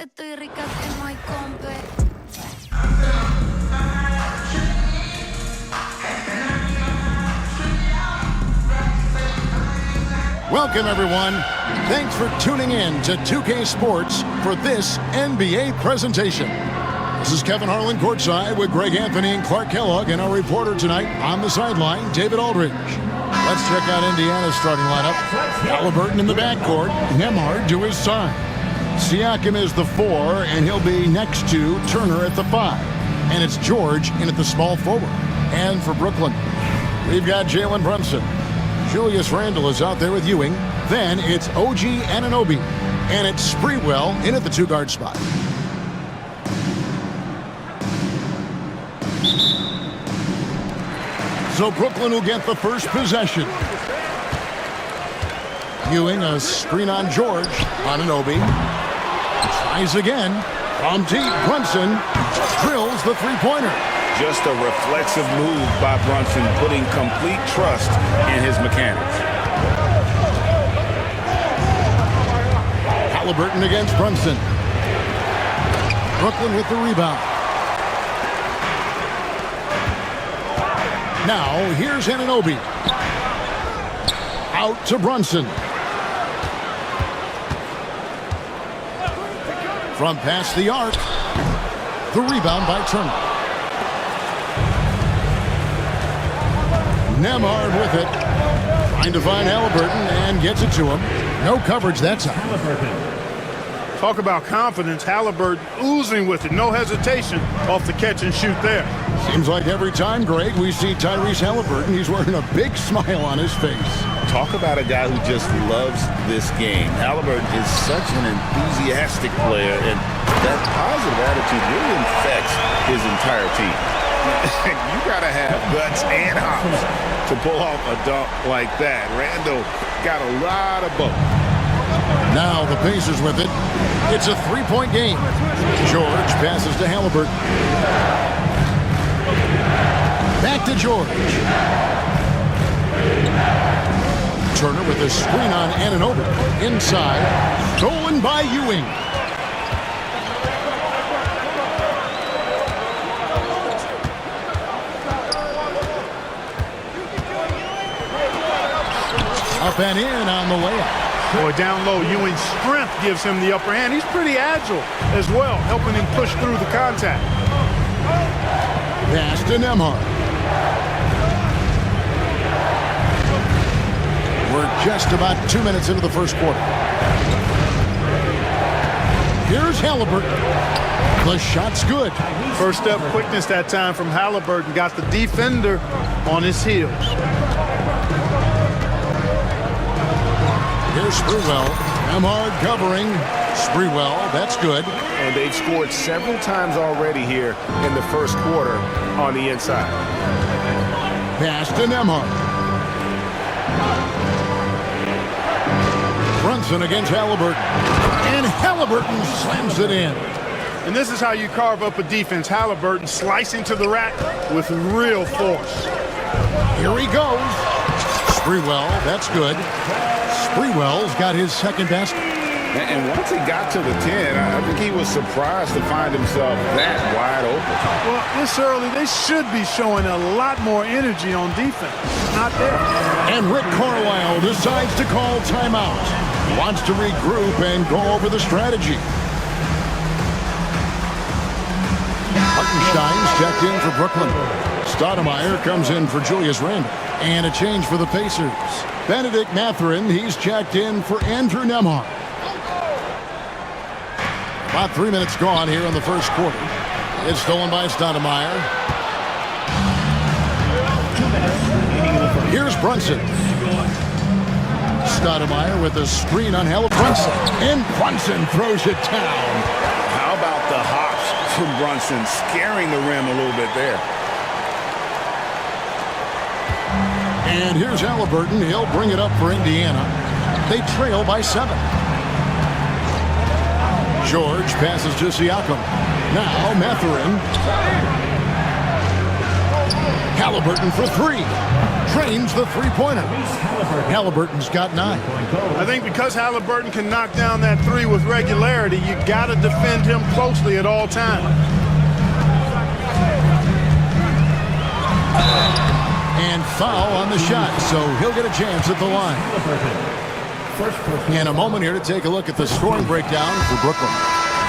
Estoy rica como hay compe. Welcome, everyone. Thanks for tuning in to 2K Sports for this NBA presentation. This is Kevin Harlan courtside with Greg Anthony and Clark Kellogg, and our reporter tonight on the sideline, David Aldridge. Let's check out Indiana's starting lineup. Halliburton in the backcourt, Nembhard to his side. Siakam is the 4, and he'll be next to Turner at the 5. And it's George in at the small forward. And for Brooklyn, we've got Jalen Brunson. Julius Randle is out there with Ewing. Then it's OG Anunoby. And it's Sprewell in at the 2-guard spot. So Brooklyn will get the first possession. Ewing, a screen on George. Anunoby tries again. From deep, Brunson drills the three-pointer. Just a reflexive move by Brunson, putting complete trust in his mechanics. Halliburton against Brunson. Brooklyn with the rebound. Now, here's Anunoby. Out to Brunson. From past the arc. The rebound by Turner. Nembhard with it. Trying to find Halliburton and gets it to him. No coverage that time. Talk about confidence. Halliburton oozing with it. No hesitation off the catch and shoot there. Seems like every time, Greg, we see Tyrese Halliburton, he's wearing a big smile on his face. Talk about a guy who just loves this game. Halliburton is such an enthusiastic player, and that positive attitude really infects his entire team. You got to have guts and hops to pull off a dunk like that. Randle got a lot of both. Now the Pacers with it. It's a three-point game. George passes to Halliburton. Back to George. Turner with a screen on Anunoby. Inside. Stolen by Ewing. Up and in on the layup. Boy, down low, Ewing's strength gives him the upper hand. He's pretty agile as well, helping him push through the contact. Pass to Nembhard. We're just about 2 minutes into the first quarter. Here's Halliburton. The shot's good. First step quickness that time from Halliburton. Got the defender on his heels. Here's Sprewell. Nembhard covering. Sprewell, that's good. And they've scored several times already here in the first quarter on the inside. Pass to Nembhard. Brunson against Halliburton. And Halliburton slams it in. And this is how you carve up a defense. Halliburton slicing to the rack with real force. Here he goes. Sprewell, that's good. Sprewell's got his second basket. And once he got to the 10, I think he was surprised to find himself that wide open. Well, this early, they should be showing a lot more energy on defense. Not there. And Rick Carlisle decides to call timeout. Wants to regroup and go over the strategy. Hartenstein's checked in for Brooklyn. Stoudemire comes in for Julius Randle. And a change for the Pacers. Benedict Mathurin, he's checked in for Andrew Nembhard. About 3 minutes gone here in the first quarter. It's stolen by Stoudemire. Here's Brunson. Stoudemire with a screen on Brunson. And Brunson throws it down. How about the hops from Brunson, scaring the rim a little bit there. And here's Halliburton. He'll bring it up for Indiana. They trail by 7. George passes to Siakam. Now Mathurin. Halliburton for 3. drains the three-pointer. Halliburton's got 9. I think because Halliburton can knock down that three with regularity, you got to defend him closely at all times. And foul on the shot, so he'll get a chance at the line. And a moment here to take a look at the scoring breakdown for Brooklyn.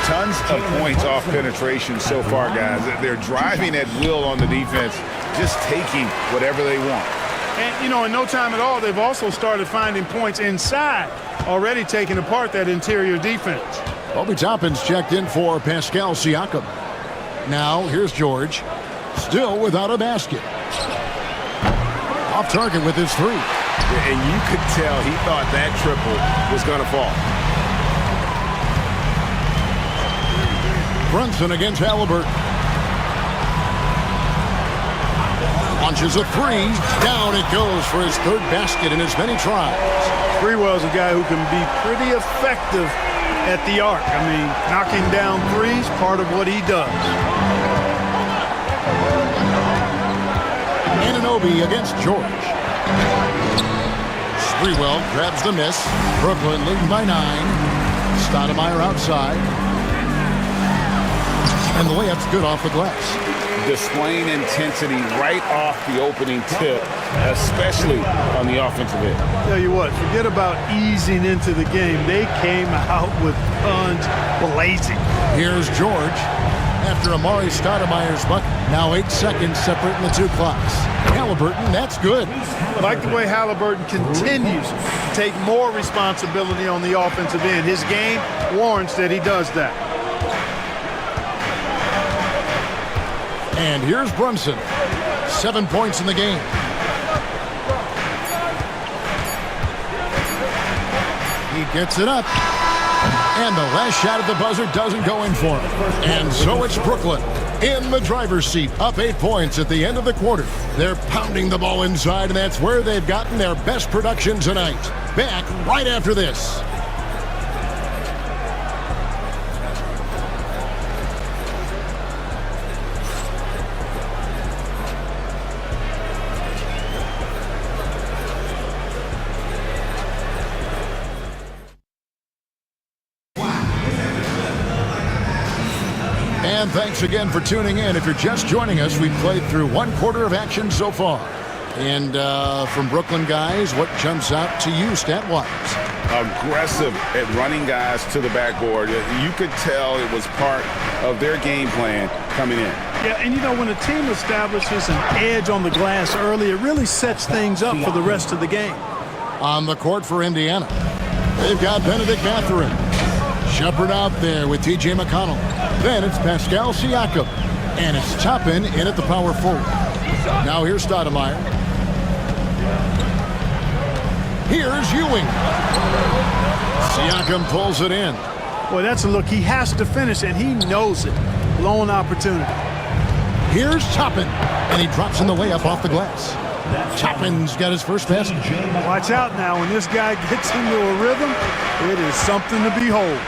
Tons of points off penetration so far, guys. They're driving at will on the defense, just taking whatever they want. And, you know, in no time at all, they've also started finding points inside, already taking apart that interior defense. Obi Toppin's checked in for Pascal Siakam. Now, here's George, still without a basket. Off target with his three. And you could tell he thought that triple was going to fall. Brunson against Halliburton. Launches a three. Down it goes for his third basket in as many tries. Sprewell's a guy who can be pretty effective at the arc. I mean, knocking down threes, part of what he does. Anunoby against George. Sprewell grabs the miss. Brooklyn leading by 9. Stoudemire outside. And the layup's good off the glass. Displaying intensity right off the opening tip, especially on the offensive end. Tell you what, forget about easing into the game. They came out with guns blazing. Here's George after Amari Stoudemire's bucket. Now 8 seconds separating the two clocks. Halliburton, that's good. I like the way Halliburton continues to take more responsibility on the offensive end. His game warrants that he does that. And here's Brunson. 7 points in the game. He gets it up. And the last shot at the buzzer doesn't go in for him. And so it's Brooklyn in the driver's seat, up 8 points at the end of the quarter. They're pounding the ball inside, and that's where they've gotten their best production tonight. Back right after this. And thanks again for tuning in. If you're just joining us, we've played through 1 quarter of action so far. And from Brooklyn guys, what jumps out to you stat-wise? Aggressive at running guys to the backboard. You could tell it was part of their game plan coming in. Yeah, and you know, when a team establishes an edge on the glass early, it really sets things up for the rest of the game. On the court for Indiana, they've got Benedict Mathurin. Shepard out there with T.J. McConnell. Then it's Pascal Siakam. And it's Toppin in at the power forward. Now here's Stoudemire. Here's Ewing. Siakam pulls it in. Boy, that's a look. He has to finish, and he knows it. Blown opportunity. Here's Toppin. And he drops in the layup off the glass. Toppin's got his first basket. Watch out now. When this guy gets into a rhythm, it is something to behold.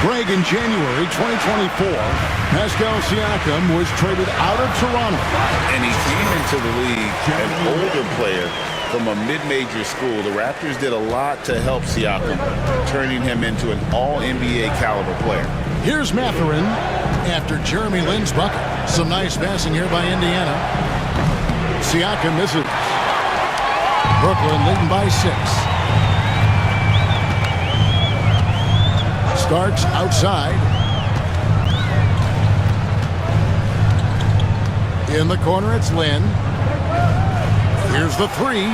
Greg, in January 2024, Pascal Siakam was traded out of Toronto. And he came into the league an older player from a mid-major school. The Raptors did a lot to help Siakam, turning him into an all-NBA caliber player. Here's Mathurin after Jeremy Lin's bucket. Some nice passing here by Indiana. Siakam misses. Brooklyn leading by 6. Starks outside. In the corner, it's Lin. Here's the three.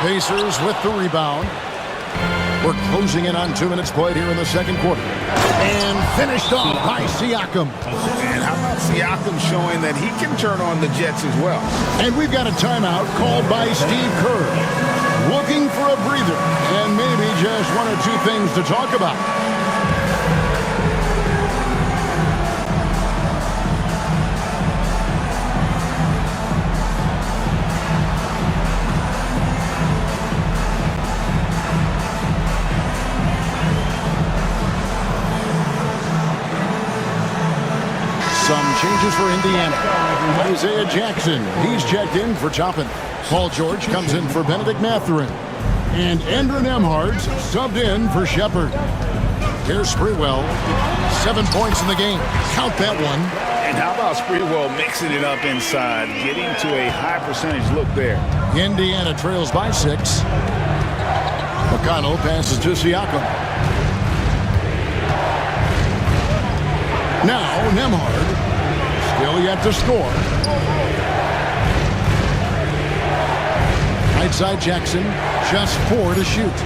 Pacers with the rebound. We're closing in on 2 minutes played here in the second quarter. And finished off by Siakam. And how about Siakam showing that he can turn on the Jets as well? And we've got a timeout called by Steve Kerr. Looking for a breather and maybe just 1 or 2 things to talk about. Some changes for Indiana. Isaiah Jackson, he's checked in for Toppin. Paul George comes in for Benedict Mathurin. And Andrew Nemhard's subbed in for Shepard. Here's Sprewell. 7 points in the game. Count that one. And how about Sprewell mixing it up inside, getting to a high percentage look there. Indiana trails by 6. McConnell passes to Siakam. Now Nemhard. Still yet to score. Right side Jackson. Just 4 to shoot.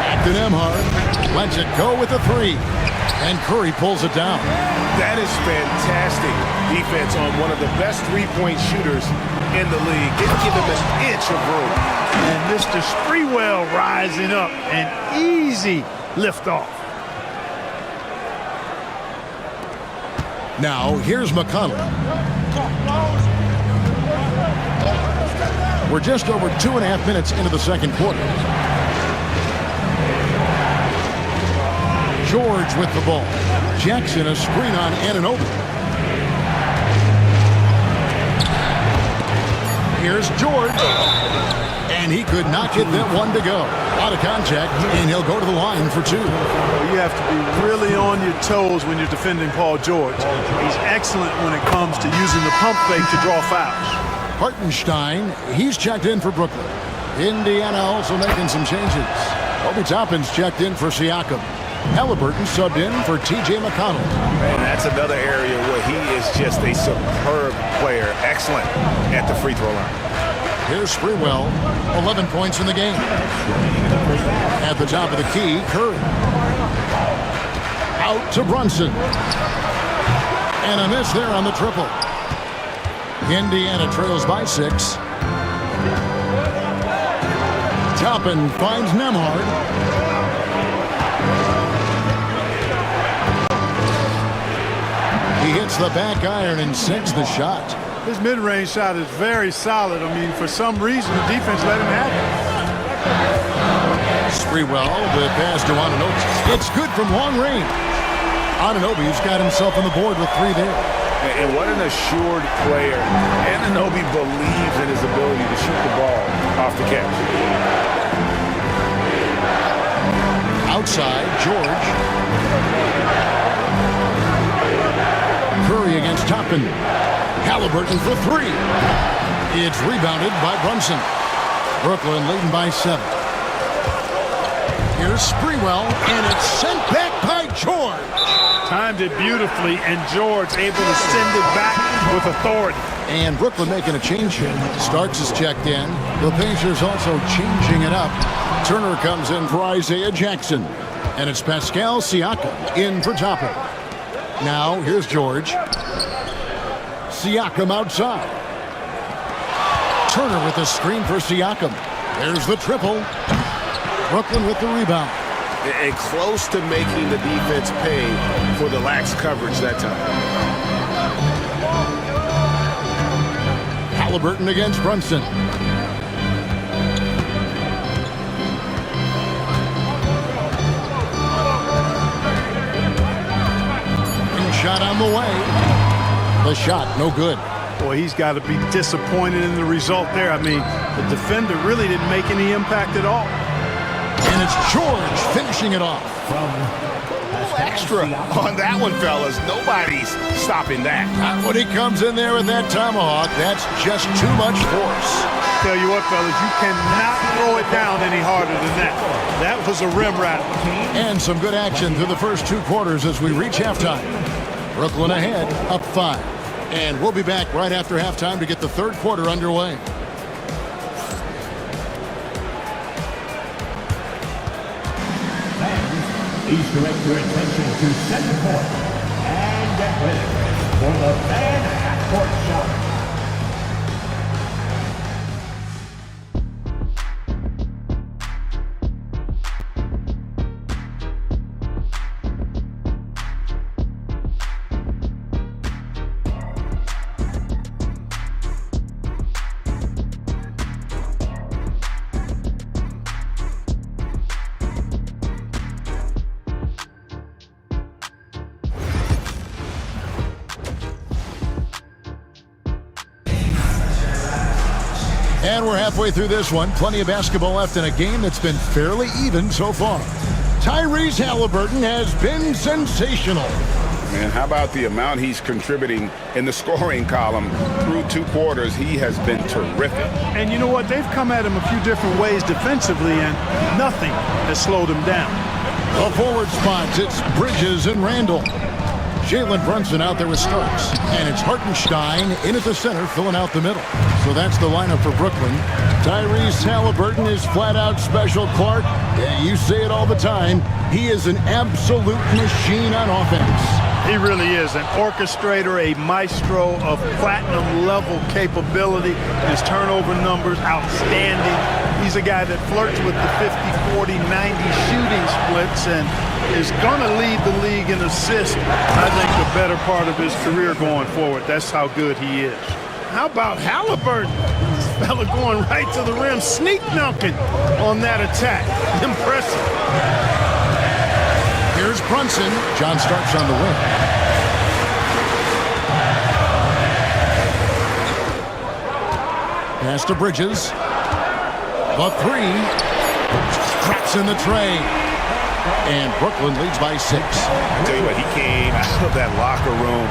Back to Nemhard. Lets it go with a 3. And Curry pulls it down. That is fantastic defense on one of the best three-point shooters in the league. Didn't give him an inch of room. And Mr. Sprewell rising up. An easy liftoff. Now, here's McConnell. We're just over 2.5 minutes into the second quarter. George with the ball. Jackson a screen on Anunoby. Here's George. And he could not get that one to go. A lot of contact, and he'll go to the line for 2. Well, you have to be really on your toes when you're defending Paul George. He's excellent when it comes to using the pump fake to draw fouls. Hartenstein, he's checked in for Brooklyn. Indiana also making some changes. Obi Toppin's checked in for Siakam. Halliburton subbed in for T.J. McConnell. And that's another area where he is just a superb player. Excellent at the free throw line. Here's Sprewell, 11 points in the game. At the top of the key, Curry. Out to Brunson. And a miss there on the triple. Indiana trails by 6. Toppin finds Nemhard. He hits the back iron and sinks the shot. His mid-range shot is very solid. I mean, for some reason, the defense let him have it. Sprewell, the pass to Anunoby. It's good from long range. Anunoby's got himself on the board with 3 there. And what an assured player. Anunoby believes in his ability to shoot the ball off the catch. Outside, George. Curry against Toppin. Halliburton for 3. It's rebounded by Brunson. Brooklyn leading by 7. Here's Sprewell, and it's sent back by George. Timed it beautifully, and George able to send it back with authority. And Brooklyn making a change here. Starks is checked in. The Pacers also changing it up. Turner comes in for Isaiah Jackson. And it's Pascal Siakam in for Toppin. Now, here's George. Siakam outside. Turner with a screen for Siakam. There's the triple. Brooklyn with the rebound. And close to making the defense pay for the lax coverage that time. Halliburton against Brunson. Shot on the way. The shot, no good. Boy, he's got to be disappointed in the result there. I mean, the defender really didn't make any impact at all. And it's George finishing it off. Extra on that one, fellas. Nobody's stopping that. When he comes in there with that tomahawk, that's just too much force. Tell you what, fellas, you cannot throw it down any harder than that. That was a rim rattler. And some good action through the first 2 quarters as we reach halftime. Brooklyn ahead, up 5. And we'll be back right after halftime to get the third quarter underway. Please direct your attention to center court and get ready for the fan half-court shot. And we're halfway through this one. Plenty of basketball left in a game that's been fairly even so far. Tyrese Halliburton has been sensational. Man, how about the amount he's contributing in the scoring column through 2 quarters? He has been terrific. And you know what? They've come at him a few different ways defensively, and nothing has slowed him down. The forward spots, it's Bridges and Randall. Jalen Brunson out there with Starks. And it's Hartenstein in at the center, filling out the middle. So that's the lineup for Brooklyn. Tyrese Halliburton is flat out special, Clark. Yeah, you say it all the time. He is an absolute machine on offense. He really is an orchestrator, a maestro of platinum-level capability. His turnover numbers, outstanding. He's a guy that flirts with the 50, 40, 90 shooting splits and is going to lead the league in assists, I think, the better part of his career going forward. That's how good he is. How about Halliburton? This fella going right to the rim, sneak dunking on that attack. Impressive. Here's Brunson. John Starks on the wing. Pass to Bridges. The 3. Traps in the tray. And Brooklyn leads by 6. I tell you what, he came out of that locker room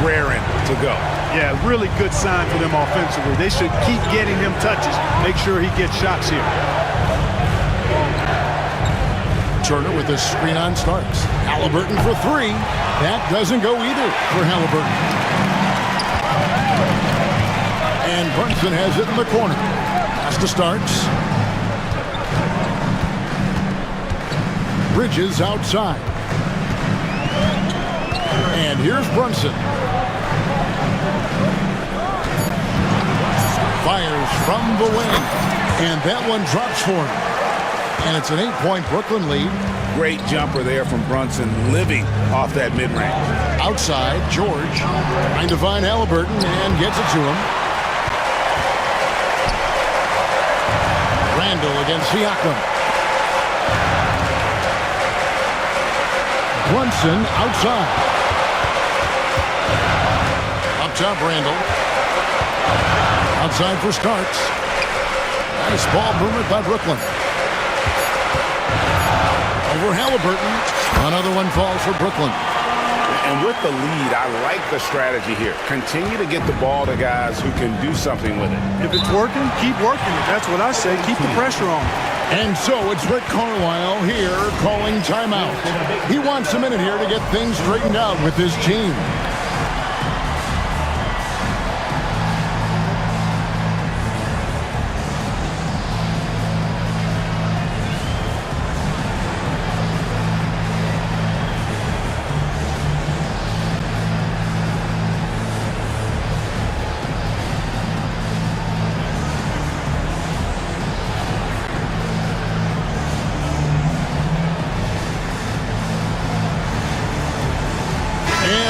raring to go. Yeah, really good sign for them offensively. They should keep getting him touches. Make sure he gets shots here. Turner with a screen on Starks. Halliburton for 3. That doesn't go either for Halliburton. And Brunson has it in the corner. Pass to Starks. Bridges outside. And here's Brunson. Fires from the wing. And that one drops for him. And it's an 8-point Brooklyn lead. Great jumper there from Brunson, living off that mid-range. Outside, George trying to find Halliburton and gets it to him. Randall against Siakam. Brunson outside. Up top, Randall. Outside for Starks. Nice ball movement by Brooklyn. Over Halliburton. Another one falls for Brooklyn. And with the lead, I like the strategy here. Continue to get the ball to guys who can do something with it. If it's working, keep working it. That's what I say. Keep the pressure on. And so it's Rick Carlisle here calling timeout. He wants a minute here to get things straightened out with his team.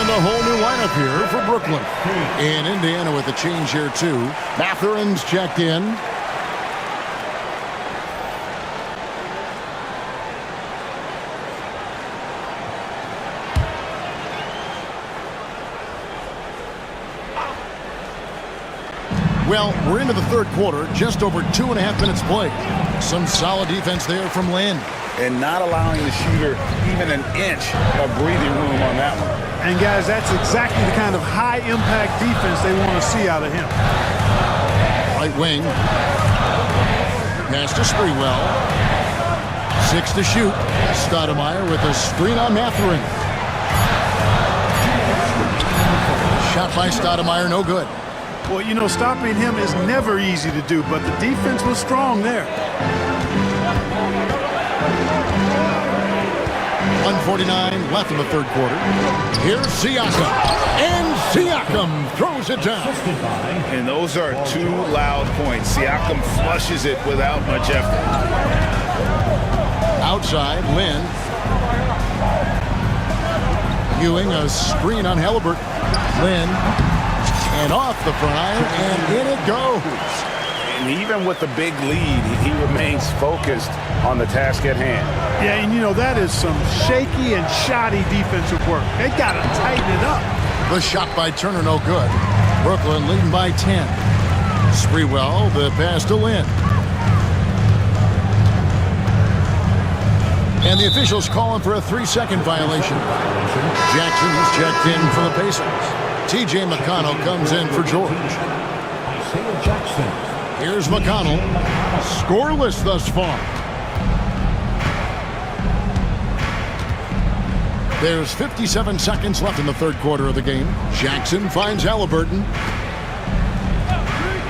A whole new lineup here for Brooklyn. And Indiana with a change here too. Mathurin's checked in. Well, we're into the third quarter, just over 2.5 minutes played. Some solid defense there from Lynn. And not allowing the shooter even an inch of breathing room on that one. And guys, that's exactly the kind of high-impact defense they want to see out of him. Right wing. Pass to Sprewell. 6 to shoot. Stoudemire with a screen on Mathurin. Shot by Stoudemire, no good. Well, you know, stopping him is never easy to do, but the defense was strong there. 1:49 left in the third quarter. Here's Siakam. And Siakam throws it down. And those are 2 loud points. Siakam flushes it without much effort. Outside, Lynn. Ewing, a screen on Halliburton. Lynn. And off the front iron, and in it goes. And even with the big lead, he remains focused on the task at hand. Yeah, and you know, that is some shaky and shoddy defensive work. They got to tighten it up. The shot by Turner, no good. Brooklyn leading by 10. Sprewell, the pass to Lynn. And the officials calling for a 3-second violation. Jackson is checked in for the Pacers. TJ McConnell comes in for George. Here's McConnell. Scoreless thus far. There's 57 seconds left in the third quarter of the game. Jackson finds Halliburton.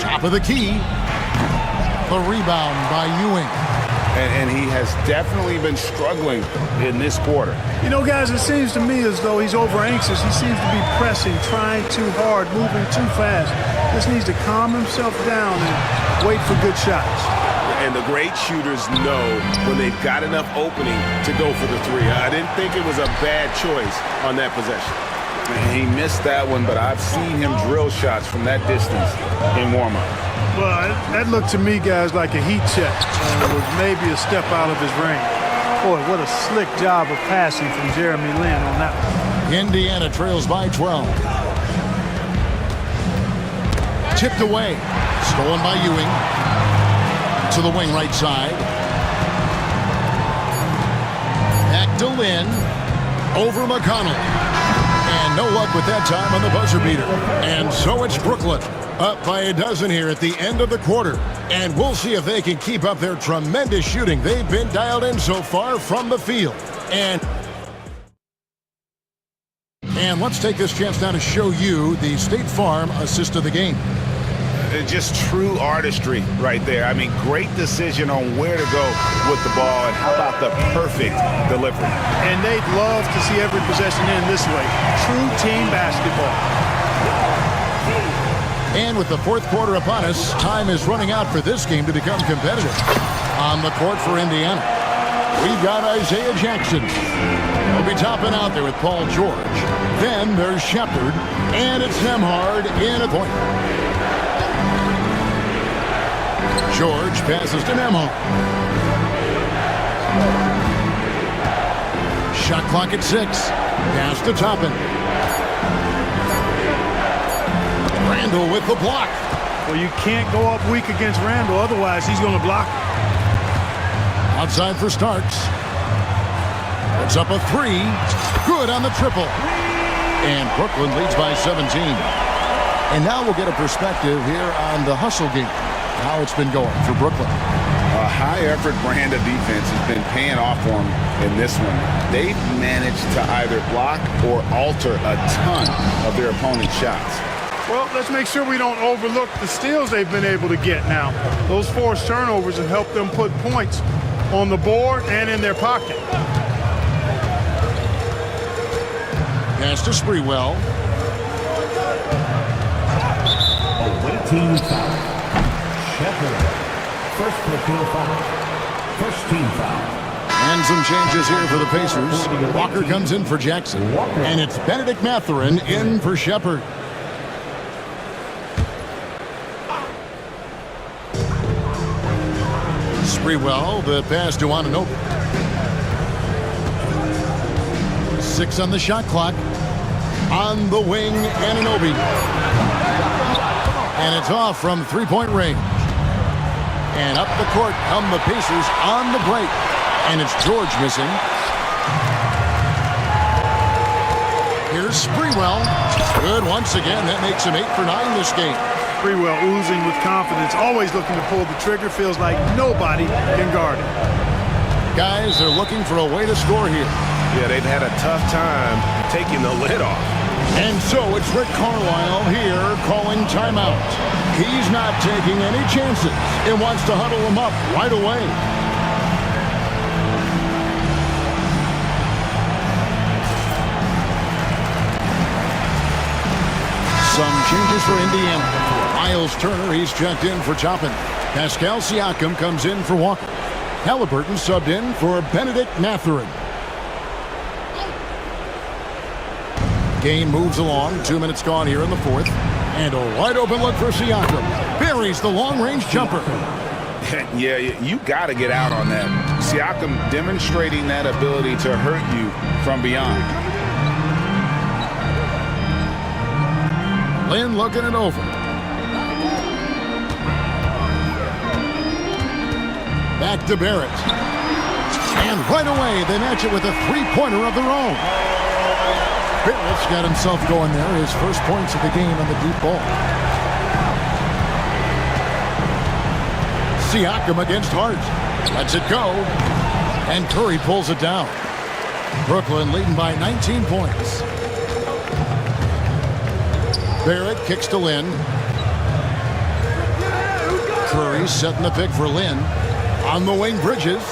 Top of the key. The rebound by Ewing. And he has definitely been struggling in this quarter. You know, guys, it seems to me as though he's over anxious. He seems to be pressing, trying too hard, moving too fast. Just needs to calm himself down and wait for good shots. And the great shooters know when they've got enough opening to go for the three. I didn't think it was a bad choice on that possession. He missed that one, but I've seen him drill shots from that distance in warm-up. Well, that looked to me, guys, like a heat check. It was maybe a step out of his range. Boy, what a slick job of passing from Jeremy Lin on that one. Indiana trails by 12. Tipped away. Stolen by Ewing. To the wing right side. Back to Lin. Over McConnell. And no luck with that time on the buzzer beater. And so it's Brooklyn. Up by a dozen here at the end of the quarter. And we'll see if they can keep up their tremendous shooting. They've been dialed in so far from the field. And let's take this chance now to show you the State Farm assist of the game. Just true artistry right there. I mean, great decision on where to go with the ball, and how about the perfect delivery. And they'd love to see every possession end this way. True team basketball. And with the fourth quarter upon us, time is running out for this game to become competitive. On the court for Indiana, we've got Isaiah Jackson. He'll be topping out there with Paul George. Then there's Shepard, and it's Nembhard in a point. George passes to Nembhard. Shot clock at 6. Pass to Toppin. Randall with the block. Well, you can't go up weak against Randall, otherwise he's going to block. Outside for Starks. It's up a 3. Good on the triple. And Brooklyn leads by 17. And now we'll get a perspective here on the hustle game. How it's been going for Brooklyn. A high-effort brand of defense has been paying off for them in this one. They've managed to either block or alter a ton of their opponent's shots. Well, let's make sure we don't overlook the steals they've been able to get now. Those forced turnovers have helped them put points on the board and in their pocket. Pass to Sprewell. Oh, what a team foul. Shepard. First personal foul. First team foul. And some changes here for the Pacers. Walker comes in for Jackson. And it's Benedict Mathurin in for Shepard. Sprewell, the pass to Anunoby. 6 on the shot clock. On the wing, Anunoby. And it's off from three-point range. And up the court come the Pacers on the break. And it's George missing. Here's Sprewell. Good once again. That makes him 8 for 9 this game. Sprewell oozing with confidence. Always looking to pull the trigger. Feels like nobody can guard him. Guys, they're looking for a way to score here. Yeah, they've had a tough time taking the lid off. And so it's Rick Carlisle here calling timeout. He's not taking any chances and wants to huddle them up right away. Some changes for Indiana. Miles Turner, he's checked in for Toppin. Pascal Siakam comes in for Walker. Halliburton subbed in for Benedict Mathurin. Game moves along. 2 minutes gone here in the fourth. And a wide open look for Siakam. Buries the long-range jumper. Yeah, you got to get out on that. Siakam demonstrating that ability to hurt you from beyond. Lynn looking it over. Back to Barrett. And right away, they match it with a three-pointer of their own. Barrett's got himself going there. His first points of the game on the deep ball. Siakam against Hart. Lets it go. And Curry pulls it down. Brooklyn leading by 19 points. Barrett kicks to Lynn. Curry setting the pick for Lynn. On the wing, Bridges.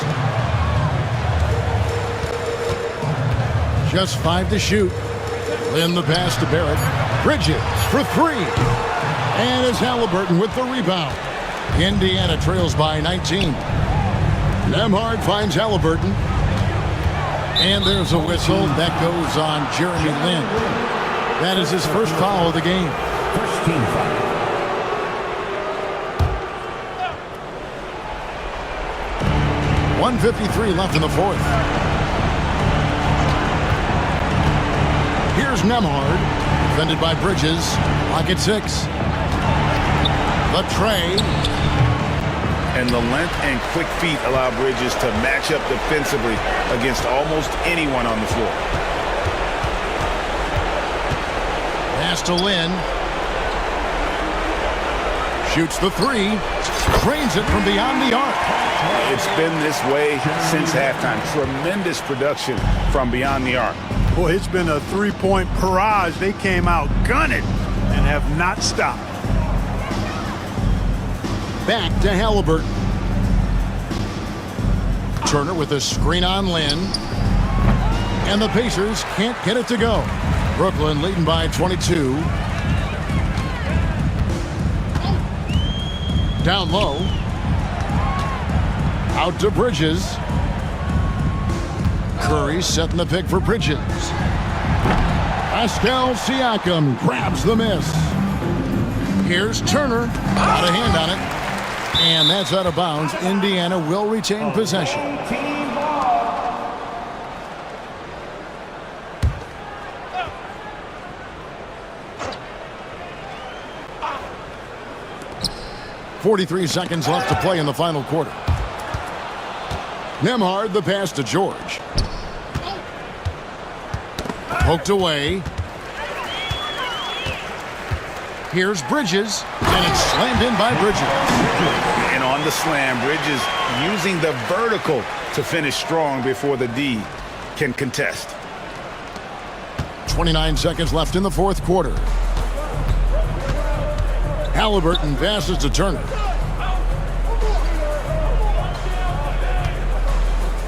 Just 5 to shoot. Lynn the pass to Barrett. Bridges for 3. And it's Halliburton with the rebound. Indiana trails by 19. Nembhard finds Halliburton. And there's a whistle. That goes on Jeremy Lin. That is his first foul of the game. First team foul. .153 left in the fourth. Here's Nembhard, defended by Bridges. Lock at 6. Latrell. And the length and quick feet allow Bridges to match up defensively against almost anyone on the floor. Pass to Lynn. Shoots the 3. Drains it from beyond the arc. It's been this way since halftime. Tremendous production from beyond the arc. Boy, it's been a three-point barrage. They came out gunning and have not stopped. Back to Halliburton. Turner with a screen on Lynn. And the Pacers can't get it to go. Brooklyn leading by 22. Down low. Out to Bridges. Curry setting the pick for Bridges. Pascal Siakam grabs the miss. Here's Turner. Got a hand on it. And that's out of bounds. Indiana will retain possession. Team ball. 43 seconds left to play in the final quarter. Nembhard the pass to George. Poked away. Here's Bridges, and it's slammed in by Bridges. And on the slam, Bridges using the vertical to finish strong before the D can contest. 29 seconds left in the fourth quarter. Halliburton passes to Turner.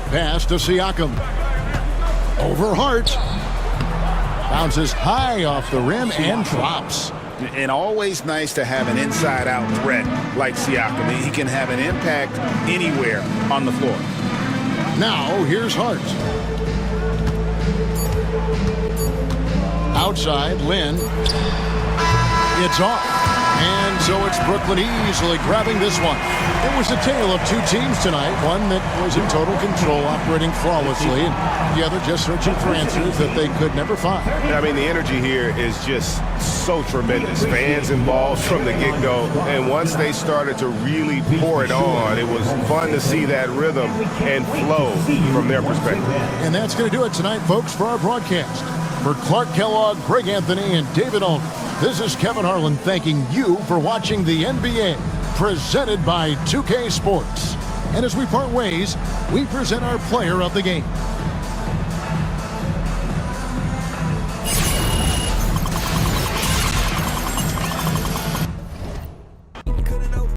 Pass to Siakam. Over Hart. Bounces high off the rim and drops. And always nice to have an inside-out threat like Siakam. He can have an impact anywhere on the floor. Now, here's Hart. Outside, Lynn. It's off. And so it's Brooklyn easily grabbing this one. It was a tale of two teams tonight. One that was in total control, operating flawlessly, and the other just searching for answers that they could never find. I mean, the energy here is just so tremendous. Fans involved from the get-go, and once they started to really pour it on, it was fun to see that rhythm and flow from their perspective. And that's going to do it tonight, folks, for our broadcast. For Clark Kellogg, Greg Anthony, and David Aldridge, this is Kevin Harlan thanking you for watching the NBA, presented by 2K Sports. And as we part ways, we present our player of the game.